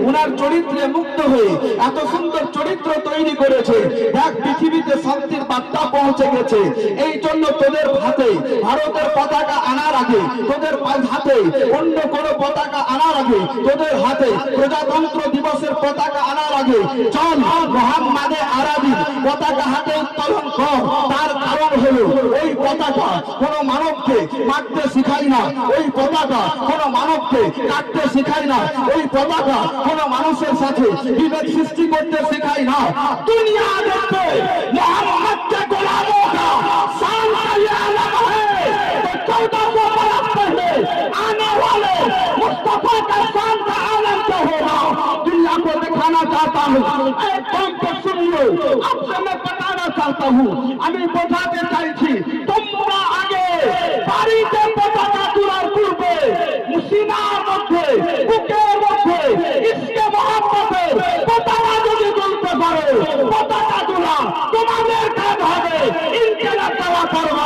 উনার চরিত্রে মুগ্ধ হয়ে এত সুন্দর চরিত্র তৈরি করেছে। দেখ পৃথিবীতে শান্তির বার্তা পৌঁছে গেছে। এই জন্য তোদের হাতে ভারতের পতাকা আনার আগে, তোদের হাতে অন্য কোনো পতাকা আনার আগে, তোদের হাতে প্রজাতন্ত্র দিবসের পতাকা আনার আগে চল মোহাম্মদে আরাবির পতাকা হাতে উত্তোলন কর। তার কারণ হলো ওই পতাকা কোনো মানবকে মারতে শিখায় না, ওই পতাকা কোনো মানবকে কাটতে শিখায় না, ওই পতাকা কোনো মানুষের সাথে বিভেদ সৃষ্টি করতে শেখায় না। দুনিয়া দেখবে মোহাম্মদকে গোলামों का शान का ये आलम है, तो 1400 बरस पहले आने वाले मुस्तफा का शान का आलम क्या होगा, दुनिया को दिखाना चाहता हूँ। कौन को सुन लो, आपसे मैं बताना चाहता हूँ, আমি বোঝাতে চাইছি তোমরা আগে বাড়িতে পতাকা তোলার পূর্বে মুসিনার মধ্যে বুকের মধ্যে ইসকে মোহাম্মদের পতাকা যদি তুলতে পারো, পতাকা তোলা তোমাদের কাজ হবে, ইনকিলাব দেওয়া করবে